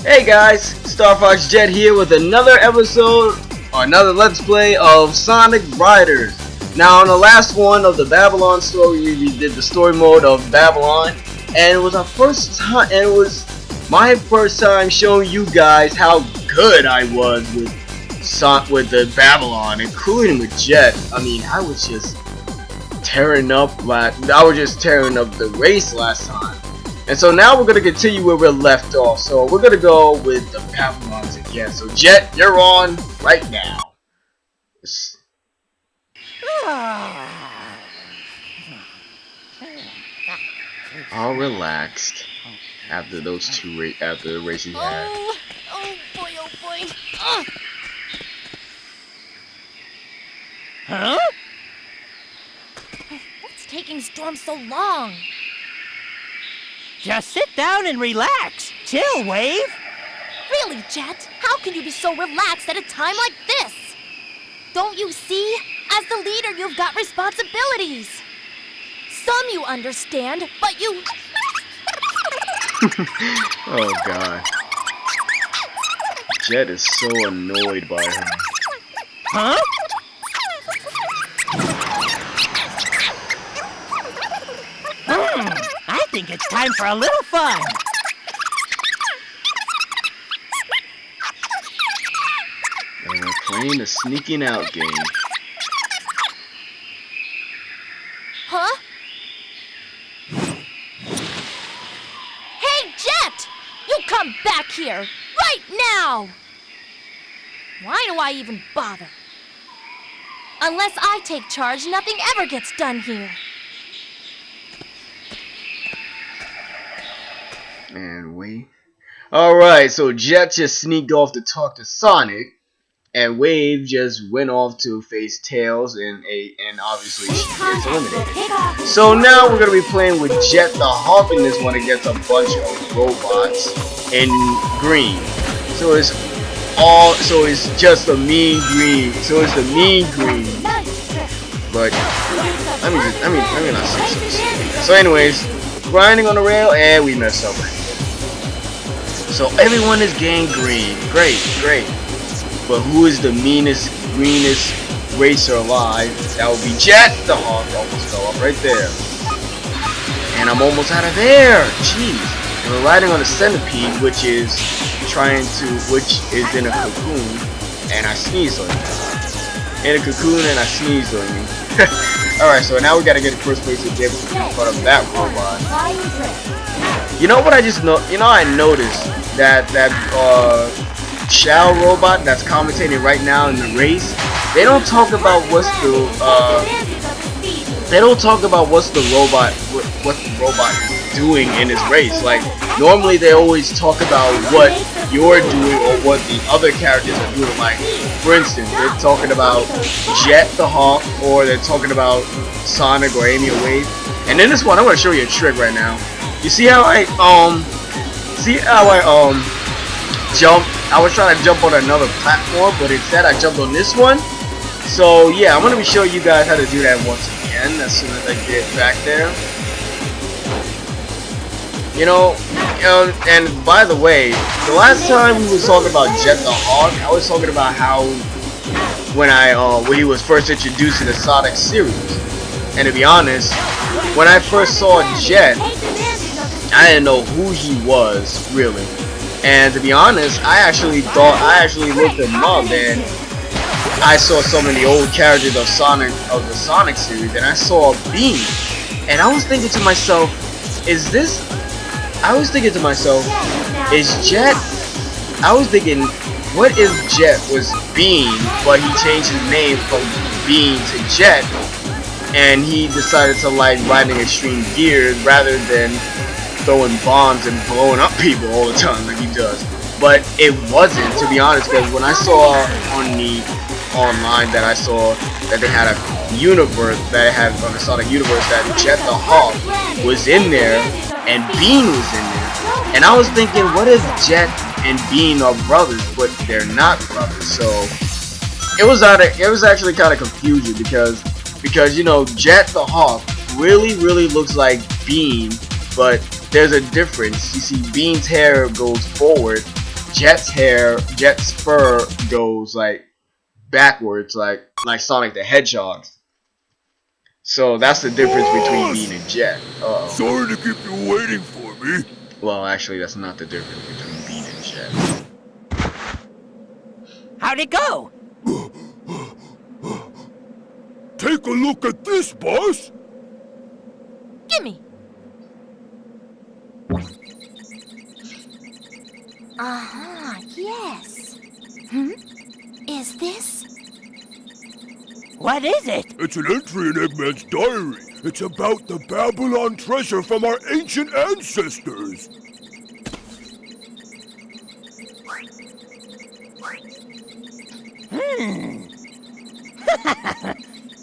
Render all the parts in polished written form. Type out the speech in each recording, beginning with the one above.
Hey guys, Star Fox Jet here with another episode, or another Let's Play of Sonic Riders. Now, on the last one of the Babylon story, we did the story mode of Babylon, and it was our first time, and it was my first time showing you guys how good I was with the Babylon, including with Jet. I mean, I was just tearing up the race last time. And so now we're going to continue where we're left off. So we're going to go with the Babylons again. So Jet, you're on right now. All relaxed after those after the race he had. Oh boy, oh boy. Huh? What's taking Storm so long? Just sit down and relax. Chill, Wave. Really, Jet? How can you be so relaxed at a time like this? Don't you see? As the leader, you've got responsibilities. Some you understand, but you... Oh god. Jet is so annoyed by him. Huh? I think it's time for a little fun. And we're playing a sneaking out game. Huh? Hey, Jet! You come back here, right now! Why do I even bother? Unless I take charge, nothing ever gets done here. And Wave. Alright, so Jet just sneaked off to talk to Sonic, and Wave just went off to face Tails, and obviously she gets eliminated. So now we're gonna be playing with Jet the Hawk in this one against a bunch of robots in green. So it's just a mean green. So it's the mean green. But let me not say so. So anyways, grinding on the rail, and we messed up. So everyone is getting green. Great. But who is the meanest, greenest racer alive? That would be Jet the Hawk. Almost fell up right there. And I'm almost out of there. Jeez. And we're riding on a centipede, which is in a cocoon. And I sneezed on you. In a cocoon, and I sneezed on you. Alright, so now we gotta get the first place to get in front of that robot. You know what I just know? You know, I noticed that Shao robot that's commentating right now in the race. They don't talk about what the robot is doing in his race. Like normally they always talk about what you're doing or what the other characters are doing. Like for instance, they're talking about Jet the Hawk, or they're talking about Sonic or Amy or Wave. And in this one, I'm gonna show you a trick right now. You see how I jump? I was trying to jump on another platform, but instead I jumped on this one. So yeah, I'm gonna be showing you guys how to do that once again as soon as I get back there. You know, and by the way, the last time we was talking about Jet the Hawk, I was talking about how when he was first introduced in the Sonic series. And to be honest, when I first saw Jet, I didn't know who he was really. And to be honest, I actually looked him up, and I saw some of the old characters of the Sonic series, and I saw Beam, and I was thinking to myself, is Jet? I was thinking, what if Jet was Beam, but he changed his name from Beam to Jet, and he decided to like riding extreme gears rather than throwing bombs and blowing up people all the time like he does. But it wasn't, to be honest, because when I saw on the online that I saw that they had a universe that had on the Sonic universe that Jet the Hawk was in there and Bean was in there, and I was thinking, what if Jet and Bean are brothers? But they're not brothers. So it was actually kind of confusing because you know, Jet the Hawk really looks like Bean, but there's a difference. You see, Bean's hair goes forward, Jet's fur goes like backwards, like Sonic the Hedgehog. So that's the difference between Bean and Jet. Uh-oh. Sorry to keep you waiting for me. Well, actually, that's not the difference between Bean and Jet. How'd it go? Take a look at this, boss. Gimme. Yes. Is this? What is it? It's an entry in Eggman's diary. It's about the Babylon treasure from our ancient ancestors.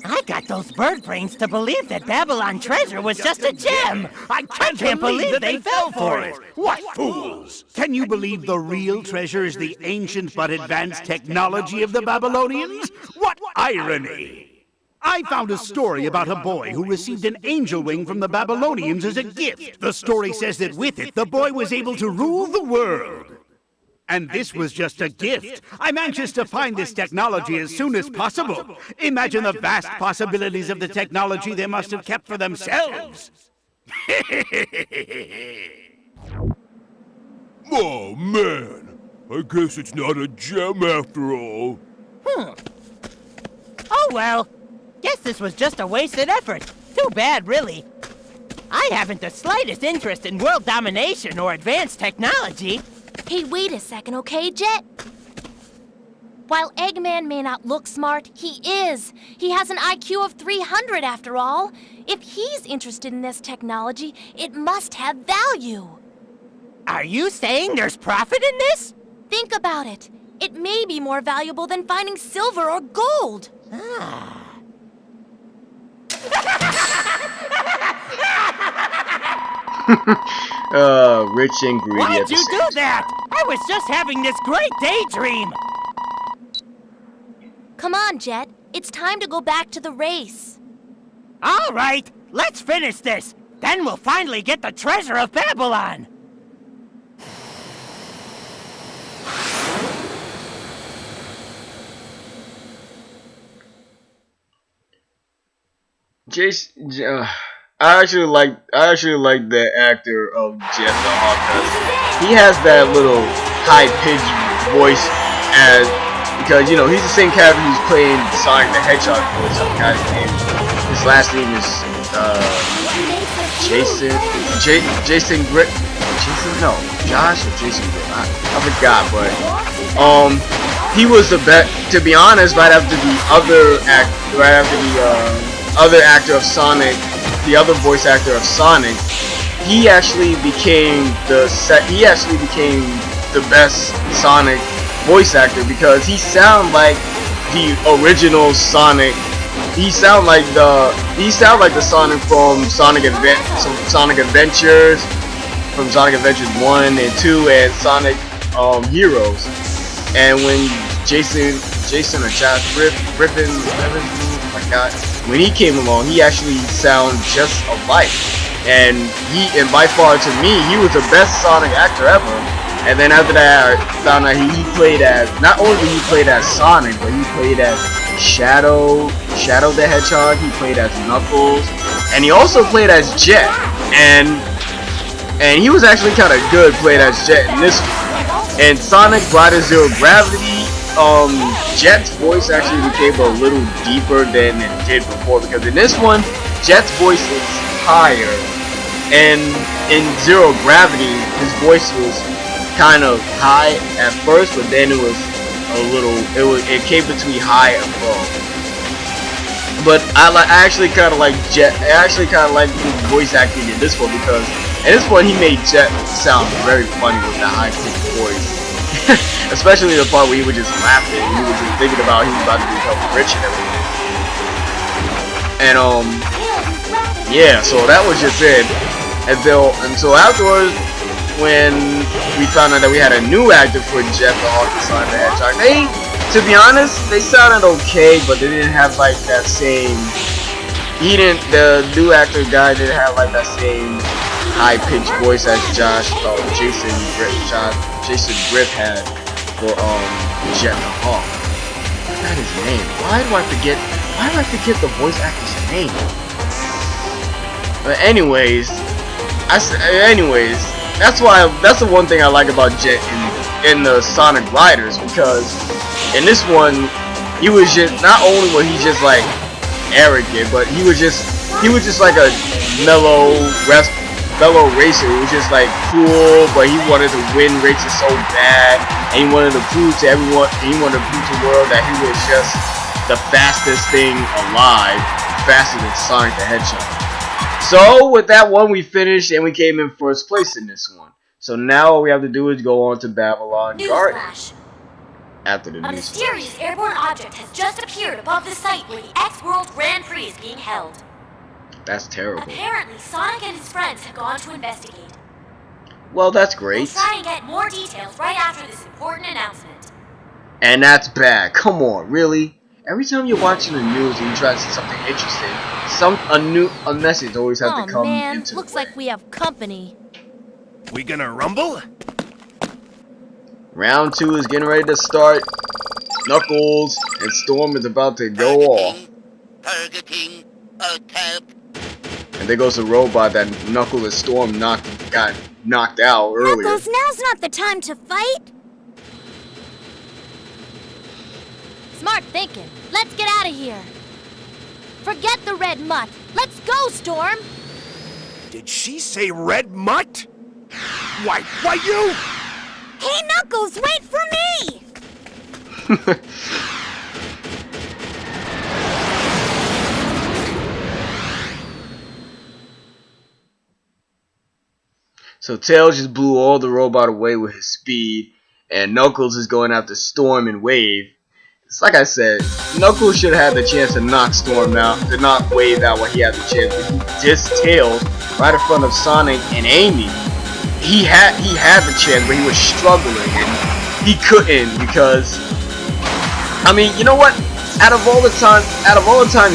I got those bird brains to believe that Babylon treasure was just a gem. I can't believe they fell for it. What fools! Can you believe the real treasure is the ancient but advanced technology of the Babylonians? What irony! I found a story about a boy who received an angel wing from the Babylonians as a gift. The story says that with it, the boy was able to rule the world. And this was just a gift. I'm anxious to find this technology as soon as possible. Imagine the vast possibilities of the technology they must have kept for themselves. Oh, man. I guess it's not a gem after all. Oh well. Guess this was just a wasted effort. Too bad, really. I haven't the slightest interest in world domination or advanced technology. Hey, wait a second, okay, Jet? While Eggman may not look smart, he is. He has an IQ of 300 after all. If he's interested in this technology, it must have value. Are you saying there's profit in this? Think about it. It may be more valuable than finding silver or gold. Rich and greedy. Why'd you do that? I was just having this great daydream. Come on, Jet. It's time to go back to the race. All right, let's finish this. Then we'll finally get the treasure of Babylon. Jason, I actually like the actor of Jet the Hawk. He has that little high-pitched voice, because you know he's the same character who's playing Sonic the Hedgehog voice. His last name is Josh or Jason Grimm. I forgot, but he was the best. To be honest, right after the other actor of Sonic, the other voice actor of Sonic, he actually became the best Sonic voice actor because he sounded like the original Sonic. He sounded like the Sonic from Sonic Adventures, from Sonic Adventures 1 and 2 and Sonic Heroes. And when Jason or Josh Griffin, oh my god, when he came along, he actually sounded just alike. And by far to me, he was the best Sonic actor ever. And then after that, I found out he played as, not only did he played as Sonic, but he played as Shadow the Hedgehog, he played as Knuckles, and he also played as Jet. And he was actually kind of good playing as Jet in this one. And Sonic Rider Zero Gravity, Jet's voice actually became a little deeper than it did before, because in this one, Jet's voice is higher, and in Zero Gravity, his voice was kind of high at first, but then it was a little, it came between high and low. But I actually kind of like Jet. I actually kind of like his voice acting in this one, because in this one he made Jet sound very funny with that high pitched voice. Especially the part where he was just laughing, he was just thinking about he was about to become rich and everything. And yeah, so that was just it. And so afterwards, when we found out that we had a new actor for Jet the Hawk and Sonic the Hedgehog, to be honest, they sounded okay, but they didn't have like that same. The new actor guy didn't have like that same high-pitched voice as Jason Griff had for Jet the Hawk. I forgot his name. Why do I forget the voice actor's name? But anyways, that's the one thing I like about Jet in the Sonic Riders, because in this one he was just, not only was he just like arrogant, but he was just like a mellow racer who was just like cool, but he wanted to win races so bad, and he wanted to prove to everyone, he wanted to prove to the world that he was just the fastest thing alive, faster than Sonic the Hedgehog. So with that one, we finished and we came in first place in this one. So now all we have to do is go on to Babylon Garden. Newsflash. After the A news. mysterious airborne object has just appeared above the site where the X-World Grand Prix is being held. That's terrible. Apparently, Sonic and his friends have gone to investigate. Well, that's We'll great. try and get more details right after this important announcement. And that's bad. Come on, really? Every time you're watching the news and you try to see something interesting, a message always has to come into looks the way. like we have company. We gonna rumble? Round 2 is getting ready to start. Knuckles and Storm is about to go off. Targeting attack. And there goes a robot that Knuckles and Storm got knocked out earlier. Knuckles, now's not the time to fight. Smart thinking. Let's get out of here. Forget the red mutt. Let's go, Storm. Did she say red mutt? Why you? Hey, Knuckles, wait for me! So Tails just blew all the robot away with his speed, and Knuckles is going after Storm and Wave. It's like I said, Knuckles should have had the chance to knock Storm out, to knock Wave out when he had the chance, but he dissed Tails right in front of Sonic and Amy. He had the chance, but he was struggling, and he couldn't, because, I mean, you know what? Out of all the time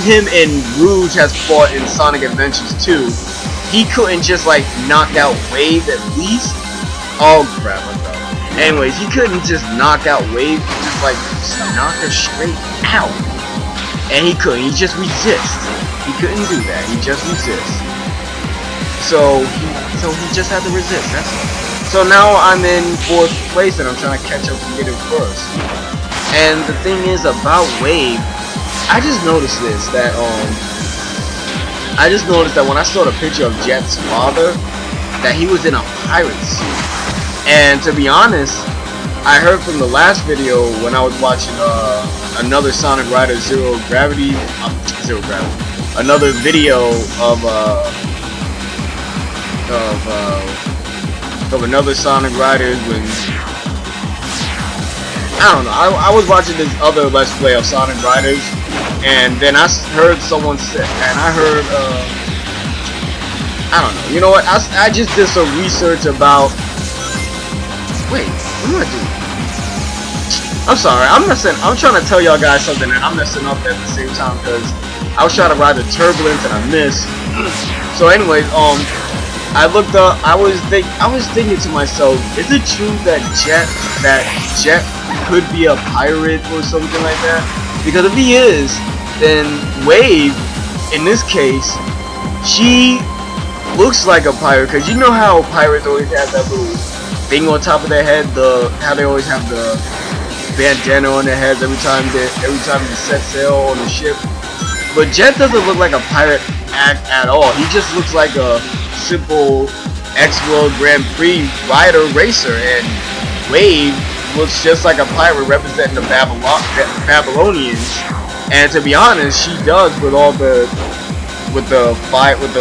him and Rouge has fought in Sonic Adventures 2, he couldn't just like knock out Wave at least. Oh crap! Anyways, he couldn't just knock out Wave, just knock her straight out. And he couldn't. He just resists. He couldn't do that. He just resists. So he just had to resist. That's all. So now I'm in 4th place and I'm trying to catch up and get in first. And the thing is about Wave, I just noticed that when I saw the picture of Jet's father, that he was in a pirate suit. And to be honest, I heard from the last video when I was watching another Sonic Rider Zero Gravity, another video of another Sonic Rider when, I don't know, I was watching this other Let's Play of Sonic Riders, and then I heard someone say, and I heard, I don't know, you know what, I just did some research about, wait, what am I doing? I'm sorry, I'm trying to tell y'all guys something and I'm messing up at the same time because I was trying to ride the Turbulence and I missed. So anyways, I looked up, I was thinking to myself, is it true that Jet could be a pirate or something like that? Because if he is, then Wave, in this case, she looks like a pirate, because you know how pirates always have that little thing on top of their head, how they always have the bandana on their heads every time they set sail on the ship. But Jet doesn't look like a pirate at all. He just looks like a simple X-World Grand Prix rider racer, and Wave looks just like a pirate representing the Babylonians. And to be honest, she does with the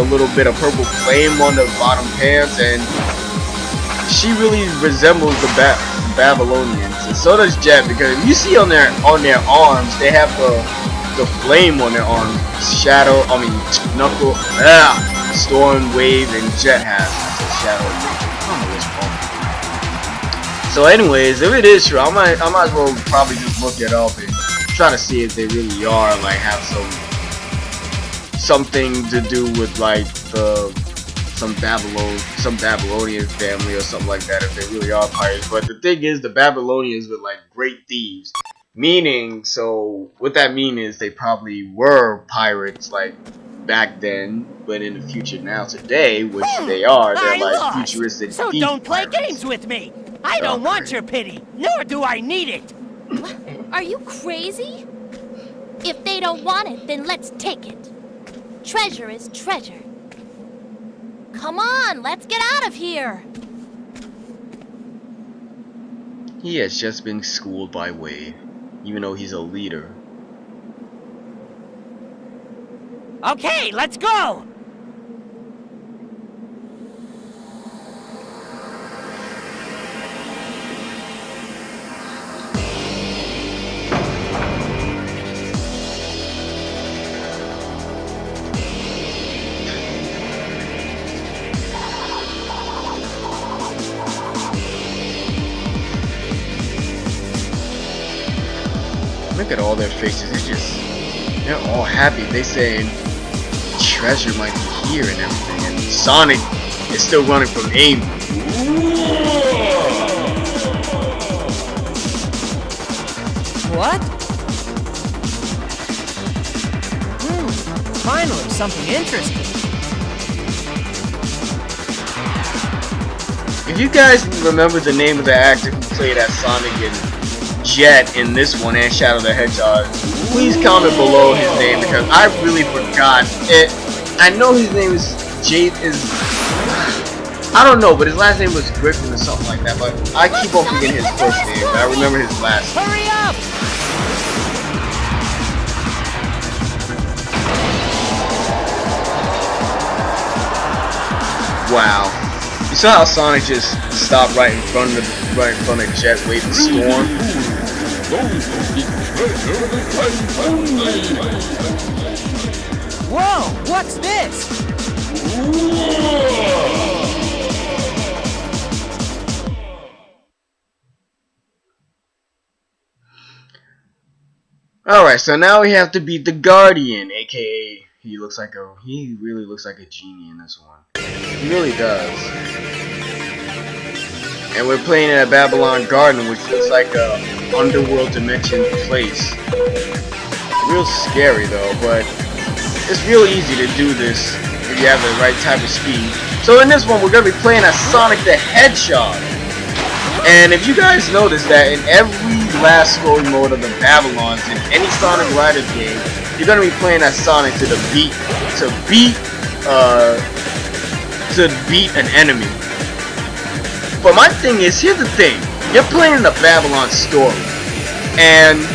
little bit of purple flame on the bottom pants, and she really resembles the Babylonians. And so does Jet, because you see on their arms, they have the flame on their arms. Knuckle, Storm, Wave, and Jet has Shadow. I don't know what's wrong. So anyways, if it is true, I might as well probably just look it up and try to see if they really are, like, have something to do with, like, some Babylonian family or something like that if they really are pirates. But the thing is, the Babylonians were like great thieves. Meaning, so what that means is they probably were pirates like back then, but in the future now today, which they are, they're like futuristic So thief don't play pirates. games with me. I don't want your pity, nor do I need it. Are you crazy? If they don't want it, then let's take it. Treasure is treasure. Come on, let's get out of here. He has just been schooled by Wave, even though he's a leader. Okay, let's go. Look at all their faces. They're all happy. They saying treasure might be here and everything. And Sonic is still running from Amy. What? Finally, something interesting. If you guys remember the name of the actor who played as Sonic and Jet in this one and Shadow the Hedgehog, please comment below his name because I really forgot it. I know his name is I don't know, but his last name was Griffin or something like that, but I keep on forgetting his first name, but I remember his last name. Hurry up! Wow. You saw how Sonic just stopped right in front of Jet waiting to storm? Whoa, what's this? Alright, so now we have to beat the Guardian, aka he really looks like a genie in this one. He really does. And we're playing in a Babylon Garden, which looks like a underworld dimension place. Real scary though, but it's real easy to do this if you have the right type of speed. So in this one, we're gonna be playing as Sonic the Hedgehog. And if you guys notice that in every last story mode of the Babylons in any Sonic Riders game, you're gonna be playing as Sonic to beat an enemy. But my thing is, here's the thing: you're playing the Babylon story, and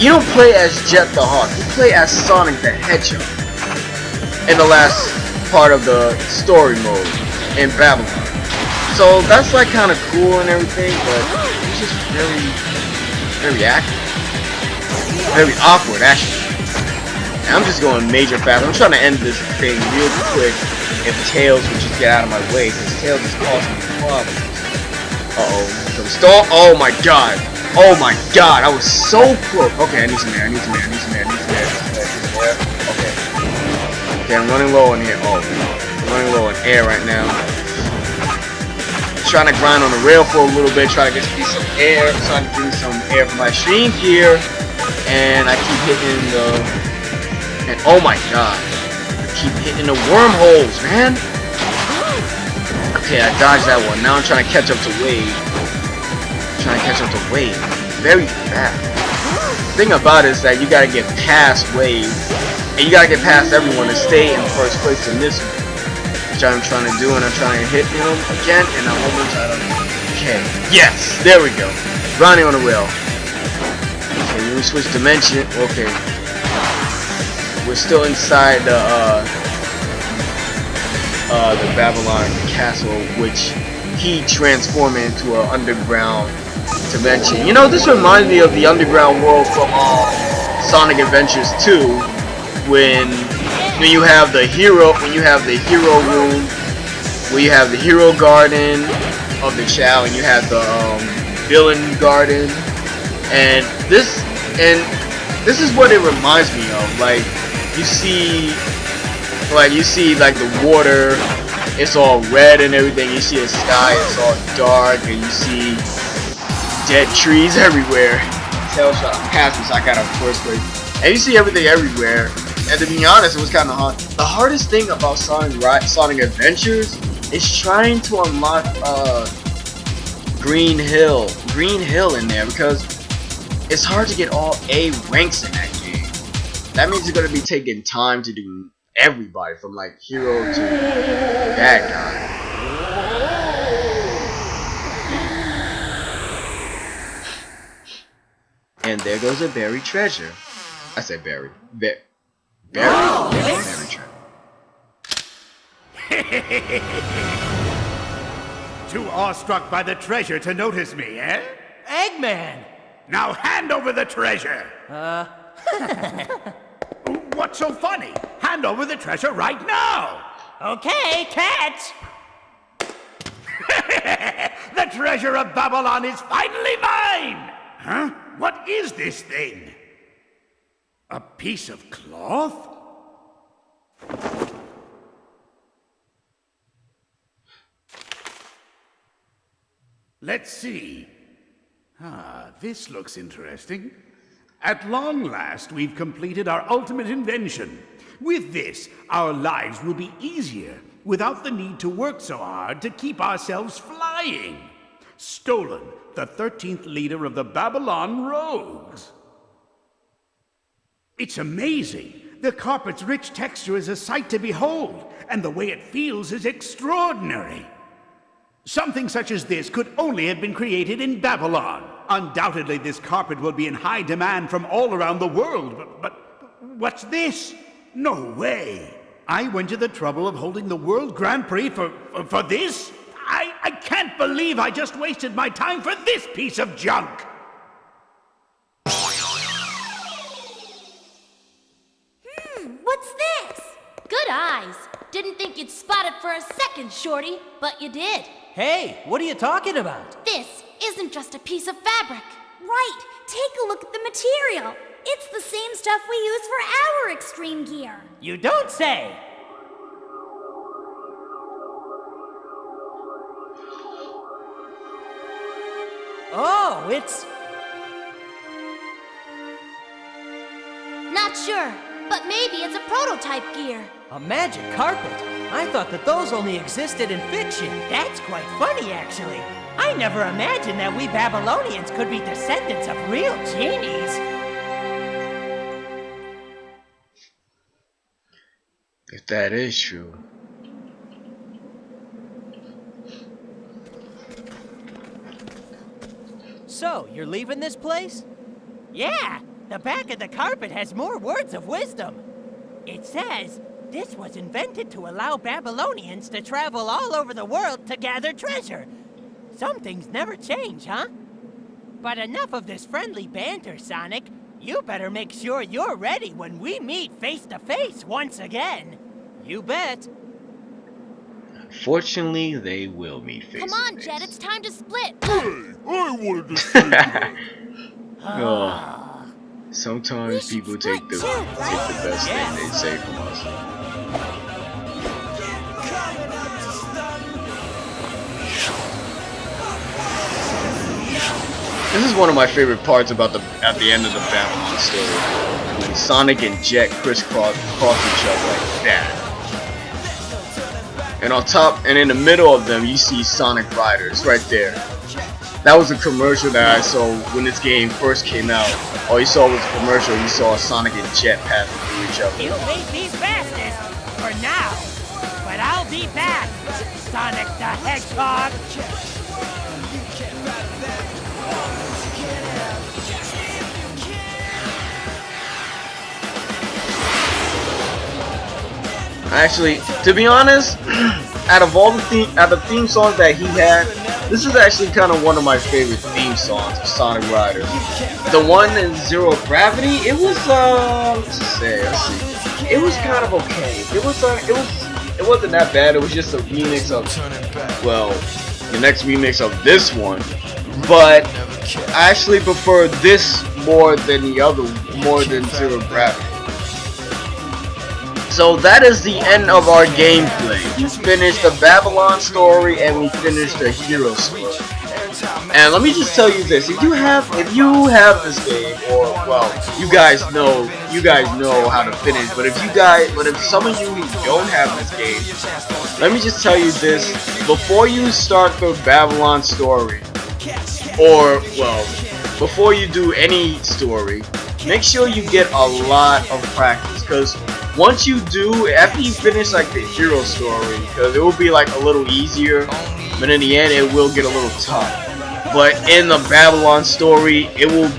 you don't play as Jet the Hawk. You play as Sonic the Hedgehog in the last part of the story mode in Babylon. So that's like kind of cool and everything, but it's just very active, very awkward actually. And I'm just going major fast. I'm trying to end this thing real quick if Tails would just get out of my way, because Tails is causing me problems. Uh-oh. So stall. Oh my god. Oh my god. I was so close. Okay, I need some air. Okay. Okay, I'm running low in here. Oh, I'm running low in air right now. Trying to grind on the rail for a little bit, trying to get me some air, trying to get me some air for my stream gear, and I keep hitting and oh my god, I keep hitting the wormholes, man. Okay, I dodged that one. Now I'm trying to catch up to Wave. Very fast. The thing about it is that you gotta get past Wave, and you gotta get past everyone to stay in first place in this one. Which I'm trying to do, and I'm trying to hit him again, and I'm almost out of. Okay, yes, there we go. Grinding on the rail. Okay, when we switch dimension, okay, we're still inside the Babylon castle, which he transformed into an underground dimension. You know, this reminds me of the underground world from Sonic Adventures 2, when you have the hero room, where you have the hero garden of the Chao, and you have the villain garden, and this is what it reminds me of. Like you see like the water it's all red and everything. You see the sky, it's all dark, and you see dead trees everywhere. Tails shot past me, so I got out first place. And you see everything everywhere. And to be honest, it was kind of hard. The hardest thing about Sonic Adventures is trying to unlock Green Hill in there, because it's hard to get all A ranks in that game. That means you're gonna be taking time to do everybody from like hero to bad guy. And there goes a buried treasure. I said buried. Buried treasure. Too awestruck by the treasure to notice me, eh? Eggman! Now hand over the treasure! What's so funny? Hand over the treasure right now! Okay, catch! The treasure of Babylon is finally mine! Huh? What is this thing? A piece of cloth? Let's see. This looks interesting. At long last, we've completed our ultimate invention. With this, our lives will be easier, without the need to work so hard to keep ourselves flying. Stolen, the 13th leader of the Babylon Rogues. It's amazing. The carpet's rich texture is a sight to behold, and the way it feels is extraordinary. Something such as this could only have been created in Babylon. Undoubtedly, this carpet will be in high demand from all around the world, but what's this? No way! I went to the trouble of holding the World Grand Prix for this? I can't believe I just wasted my time for this piece of junk! What's this? Good eyes. Didn't think you'd spot it for a second, Shorty, but you did. Hey, what are you talking about? This isn't just a piece of fabric. Right! Take a look at the material! It's the same stuff we use for our extreme gear! You don't say! Oh, it's... Not sure, but maybe it's a prototype gear. a magic carpet. I thought that those only existed in fiction. That's quite funny, actually. I never imagined that we Babylonians could be descendants of real genies. If that is true. So, you're leaving this place? Yeah, the back of the carpet has more words of wisdom. It says, this was invented to allow Babylonians to travel all over the world to gather treasure. Some things never change, huh? But enough of this friendly banter, Sonic. You better make sure you're ready when we meet face to face once again. You bet. Fortunately, they will meet face to face. Come on, Jet, it's time to split. Hey, I wanted to say that. Oh, sometimes people take the best thing they say from us. This is one of my favorite parts about at the end of the Babylon story, when Sonic and Jet crisscross each other like that. And on top and in the middle of them, you see Sonic Riders right there. That was a commercial that I saw when this game first came out. All you saw was a commercial. You saw Sonic and Jet passing through each other. You beat me fastest for now, but I'll be back, Sonic the Hedgehog. Actually, to be honest, out of all the theme songs that he had, this is actually kind of one of my favorite theme songs of Sonic Riders. The one in Zero Gravity, it was let's see, it was kind of okay. It wasn't that bad. It was just a remix of, well, the next remix of this one. But I actually prefer this more than the other, more than Zero Gravity. So that is the end of our gameplay. We finished the Babylon story and we finished the hero story. And let me just tell you this: if you have this game, or well, you guys know how to finish. But if some of you don't have this game, let me just tell you this: before you start the Babylon story, or well, before you do any story, make sure you get a lot of practice. Because once you do, after you finish like the hero story, because it will be like a little easier, but in the end it will get a little tough. But in the Babylon story, it will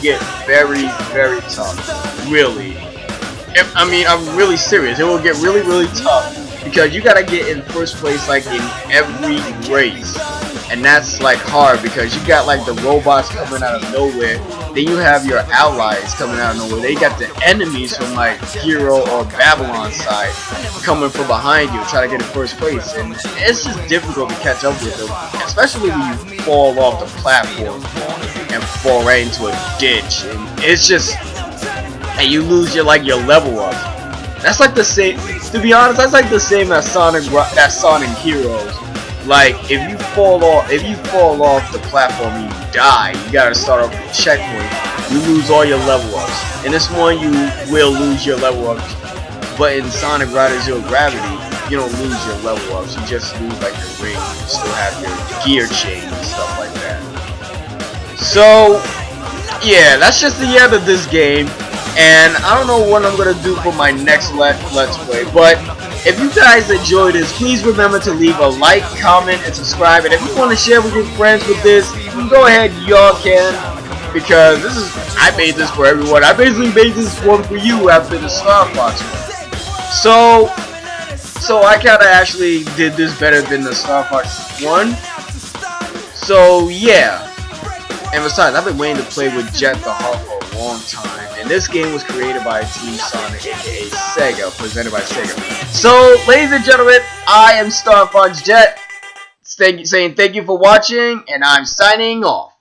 get very, very tough. Really. I'm really serious. It will get really, really tough because you gotta get in first place like in every race, and that's like hard because you got like the robots coming out of nowhere. Then you have your allies coming out of nowhere. They got the enemies from like Hero or Babylon side coming from behind you, trying to get in first place, and it's just difficult to catch up with them, especially when you fall off the platform and fall right into a ditch, and it's just, and you lose your level up. That's like the same. To be honest, that's like the same as Sonic Heroes. Like if you fall off the platform, you die. You gotta start off with a checkpoint. You lose all your level ups. In this one, you will lose your level ups. But in Sonic Rider Zero Gravity, you don't lose your level ups. You just lose like your ring. You still have your gear chain and stuff like that. So yeah, that's just the end of this game. And I don't know what I'm gonna do for my next let's play, but if you guys enjoyed this, please remember to leave a like, comment, and subscribe. And if you want to share with your friends with this, go ahead, y'all can, because I made this for everyone. I basically made this one for you after the Star Fox one. So I kinda actually did this better than the Star Fox one. So yeah. And besides, I've been waiting to play with Jet the Hawk for a long time. And this game was created by Team Sonic, aka Sega, presented by Sega. So, ladies and gentlemen, I am Star Fox Jet, saying thank you for watching, and I'm signing off.